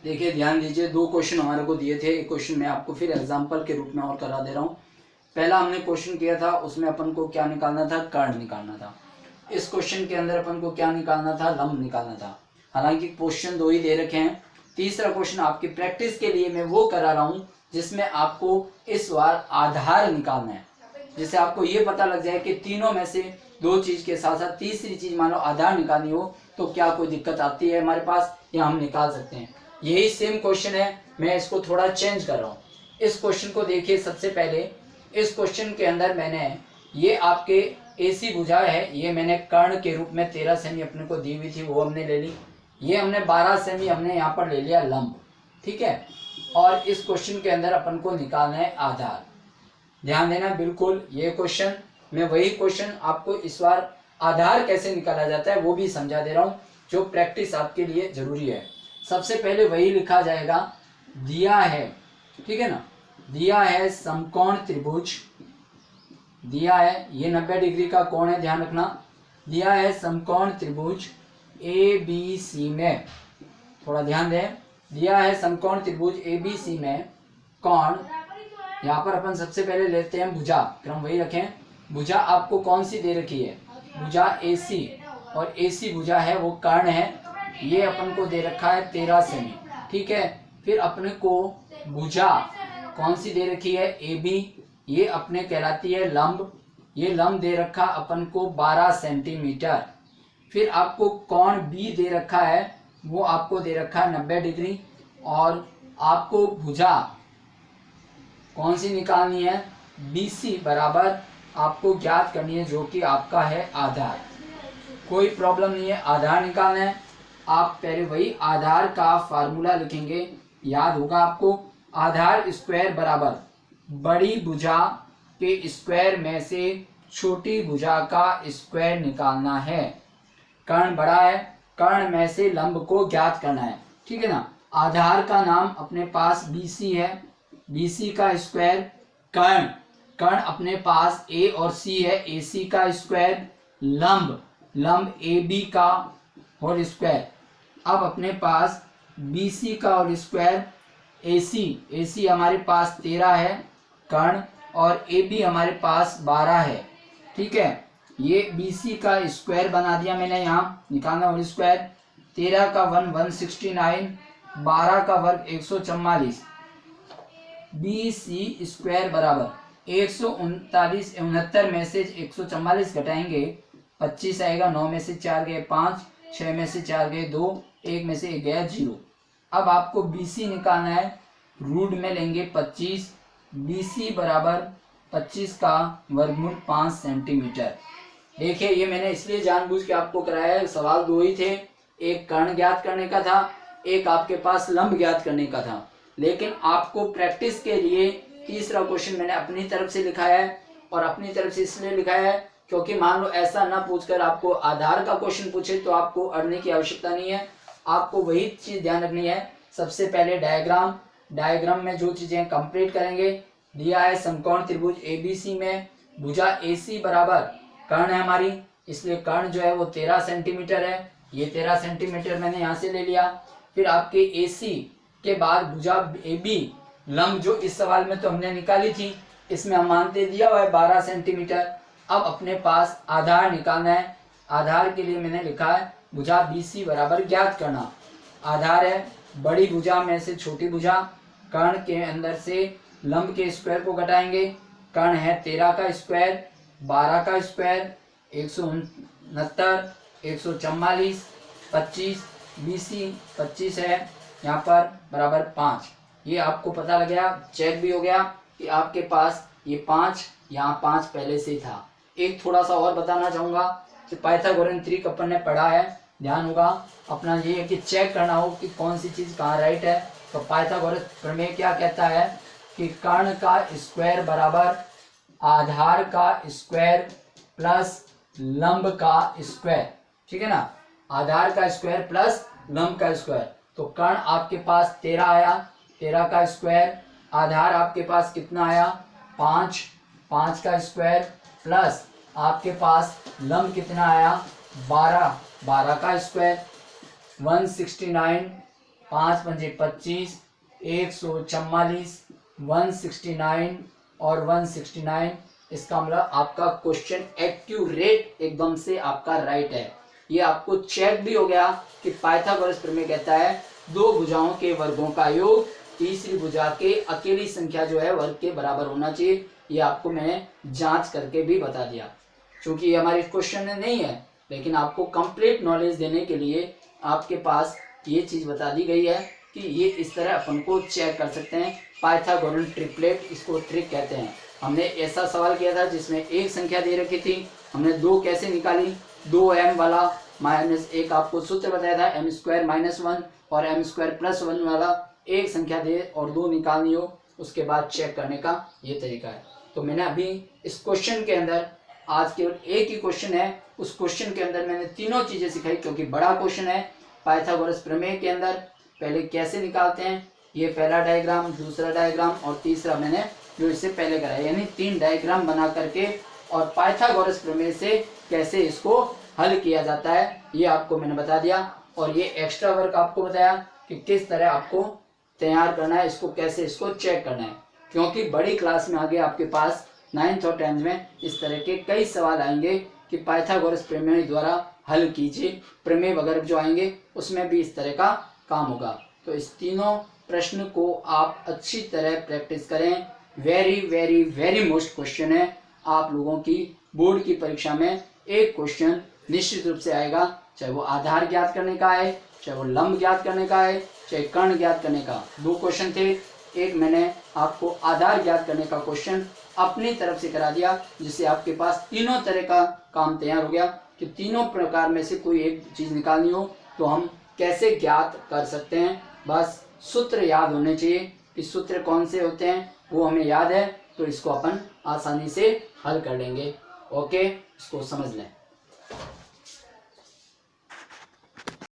देखिए ध्यान दीजिए, दो क्वेश्चन हमारे को दिए थे। एक क्वेश्चन मैं आपको फिर एग्जांपल के रूप में और करा दे रहा हूँ। पहला हमने क्वेश्चन किया था, उसमें अपन को क्या निकालना था, कर्ण निकालना था। इस क्वेश्चन के अंदर अपन को क्या निकालना था, लंब निकालना था। हालांकि क्वेश्चन दो ही दे रखे हैं। तीसरा क्वेश्चन आपकी प्रैक्टिस के लिए मैं वो करा रहा हूँ जिसमें आपको इस बार आधार निकालना है, जिससे आपको ये पता लग जाए कि तीनों में से दो चीज के साथ साथ तीसरी चीज मान लो आधार निकालनी हो तो क्या कोई दिक्कत आती है हमारे पास, या हम निकाल सकते हैं। यही सेम क्वेश्चन है, मैं इसको थोड़ा चेंज कर रहा हूँ। इस क्वेश्चन को देखिए, सबसे पहले इस क्वेश्चन के अंदर मैंने ये आपके AC भुजा है, ये मैंने कर्ण के रूप में 13 सेमी अपने को दी हुई थी, वो हमने ले ली। ये हमने 12 सेमी हमने यहाँ पर ले लिया लंब, ठीक है। और इस क्वेश्चन के अंदर अपन को निकालना है आधार। ध्यान देना बिल्कुल, ये क्वेश्चन मैं वही क्वेश्चन आपको इस बार आधार कैसे निकाला जाता है वो भी समझा दे रहा हूँ, जो प्रैक्टिस आपके लिए जरूरी है। सबसे पहले वही लिखा जाएगा, दिया है, ठीक है ना, दिया है समकोण त्रिभुज, दिया है ये 90 डिग्री का कोण है, ध्यान रखना। दिया है समकोण त्रिभुज ABC में, थोड़ा ध्यान दें, दिया है समकोण त्रिभुज ABC में कोण, यहाँ पर अपन सबसे पहले लेते हैं भुजा, क्रम वही रखें। भुजा आपको कौन सी दे रखी है, भुजा AC, और AC भुजा है वो कर्ण है, ये अपन को दे रखा है 13 सेमी, ठीक है। फिर अपने को भुजा कौन सी दे रखी है, AB, ये अपने कहलाती है लंब, ये लंब दे रखा अपन को 12 सेंटीमीटर। फिर आपको कोण B दे रखा है, वो आपको दे रखा है 90 डिग्री, और आपको भुजा कौन सी निकालनी है, BC बराबर आपको ज्ञात करनी है, जो कि आपका है आधार। कोई प्रॉब्लम नहीं है, आधार निकालना है। आप पहले वही आधार का फार्मूला लिखेंगे, याद होगा आपको, आधार स्क्वायर बराबर बड़ी भुजा के स्क्वायर में से छोटी भुजा का स्क्वायर निकालना है। कर्ण बड़ा है, कर्ण में से लंब को ज्ञात करना है, ठीक है ना। आधार का नाम अपने पास BC है, BC का स्क्वायर, कर्ण, कर्ण अपने पास A और C है, AC का स्क्वायर, लंब, लंब AB का होल स्क्वायर। अब अपने पास BC का होल स्क्वायर, AC हमारे पास 13 है कर्ण, और AB हमारे पास 12 है, ठीक है। ये BC का स्क्वायर बना दिया मैंने, यहाँ निकालना होल स्क्वायर। 13 का 169, 12 का वर्ग 144, BC स्क्वायर बराबर 139 में से 144 घटाएंगे 25 आएगा, 9 में से 4 गए 5, 6 में से 4 गए 2, 1 में से 1 गया 0। अब आपको BC निकालना है, रूट में लेंगे 25, BC बराबर 25 का वर्गमूल 5 सेंटीमीटर। देखिए ये मैंने इसलिए जानबूझ के आपको कराया है, सवाल दो ही थे, एक कर्ण ज्ञात करने का था, एक आपके पास लंब ज्ञात करने का था। लेकिन आपको प्रैक्टिस के लिए तीसरा क्वेश्चन मैंने अपनी तरफ से लिखाया है, और अपनी तरफ से इसलिए लिखाया है क्योंकि मान लो ऐसा ना पूछकर आपको आधार का क्वेश्चन पूछे तो आपको अड़ने की आवश्यकता नहीं है। आपको वही चीज ध्यान रखनी है, सबसे पहले डायग्राम में जो चीजें कंप्लीट करेंगे। दिया है समकोण त्रिभुज ABC में भुजा AC बराबर कर्ण है हमारी, इसलिए कर्ण जो है वो 13 सेंटीमीटर है, ये 13 सेंटीमीटर मैंने यहाँ से ले लिया। फिर आपके AC के बाद भुजा AB, लंब जो इस सवाल में तो हमने निकाली थी, इसमें हम मानते दिया हुआ है 12 सेंटीमीटर। अब अपने पास आधार निकालना है, आधार के लिए मैंने लिखा है भुजा BC बराबर ज्ञात करना। आधार है बड़ी भुजा में से छोटी भुजा, कर्ण के अंदर से लंब के स्क्वायर को घटाएंगे, कर्ण है 13 का स्क्वायर, 12 का स्क्वायर, 169, 144, 25, BC 25 है यहाँ पर बराबर 5। ये आपको पता लग गया, चेक भी हो गया कि आपके पास ये 5, यहाँ 5 पहले से ही था। एक थोड़ा सा और बताना चाहूँगा कि पाइथागोरन त्रिक अपन ने पढ़ा है, ध्यान होगा अपना ये है कि चेक करना हो कि कौन सी चीज़ कहाँ राइट है। तो पाइथागोरस प्रमेय क्या कहता है कि कर्ण का स्क्वायर बराबर आधार का स्क्वायर प्लस लंब का स्क्वायर, ठीक है ना, आधार का स्क्वायर प्लस लंब का स्क्वायर। तो कर्ण आपके पास 13 आया, 13 का स्क्वायर, आधार आपके पास कितना आया 5, 5 का स्क्वायर प्लस आपके पास लंब कितना आया 12, 12 का स्क्वायर, 169 5 पंजे 25, 144, 169 और 169। इसका मतलब आपका क्वेश्चन एक्यूरेट एकदम से आपका राइट है। ये आपको चेक भी हो गया कि पाइथागोरस प्रमेय कहता है दो भुजाओं के वर्गों का योग तीसरी भुजा के अकेली संख्या जो है वर्ग के बराबर होना चाहिए। ये आपको मैंने जांच करके भी बता दिया। क्योंकि ये हमारे क्वेश्चन में नहीं है, लेकिन आपको कंप्लीट नॉलेज देने के लिए आपके पास ये चीज बता दी गई है कि ये इस तरह अपन को चेक कर सकते हैं। पाइथागोरन ट्रिपलेट, इसको ट्रिक कहते हैं। हमने ऐसा सवाल किया था जिसमें एक संख्या दे रखी थी, हमने दो कैसे निकाली, 2m वाला माइनस एक आपको सूत्र बताया था m² - 1 और m² + 1 वाला एक संख्या दे और दो निकालनी हो, उसके बाद चेक करने का ये तरीका है। तो मैंने अभी इस क्वेश्चन के अंदर आज केवल एक ही क्वेश्चन है, उस क्वेश्चन के अंदर मैंने तीनों चीजें सिखाई क्योंकि बड़ा क्वेश्चन है। पाइथागोरस प्रमेय के अंदर पहले कैसे निकालते हैं, ये पहला डायग्राम, दूसरा डायग्राम और तीसरा मैंने जो इससे पहले कराया, यानी 3 डायग्राम बना करके और पाइथागोरस प्रमेय से कैसे इसको हल किया जाता है ये आपको मैंने बता दिया। और ये एक्स्ट्रा वर्क आपको बताया कि किस तरह आपको तैयार करना है, इसको कैसे इसको चेक करना है। क्योंकि बड़ी क्लास में आगे आपके पास 9th और 10th में इस तरह के कई सवाल आएंगे कि पाइथागोरस प्रमेय द्वारा हल कीजिए, प्रमेय वगैरह जो आएंगे उसमें भी इस तरह का काम होगा। तो इस तीनों प्रश्न को आप अच्छी तरह प्रैक्टिस करें। Very very very most question है। आप लोगों की बोर्ड की परीक्षा में एक क्वेश्चन निश्चित रूप से आएगा, चाहे वो आधार ज्ञात करने का है, चाहे वो लंब ज्ञात करने का है, चाहे कर्ण ज्ञात करने का। 2 क्वेश्चन थे, एक मैंने आपको आधार ज्ञात करने का क्वेश्चन अपनी तरफ से करा दिया, जिससे आपके पास तीनों तरह का काम तैयार हो गया कि तीनों प्रकार में से कोई एक चीज निकालनी हो तो हम कैसे ज्ञात कर सकते हैं। बस सूत्र याद होने चाहिए कि सूत्र कौन से होते हैं, वो हमें याद है तो इसको अपन आसानी से हल कर लेंगे। ओके, इसको समझ लें।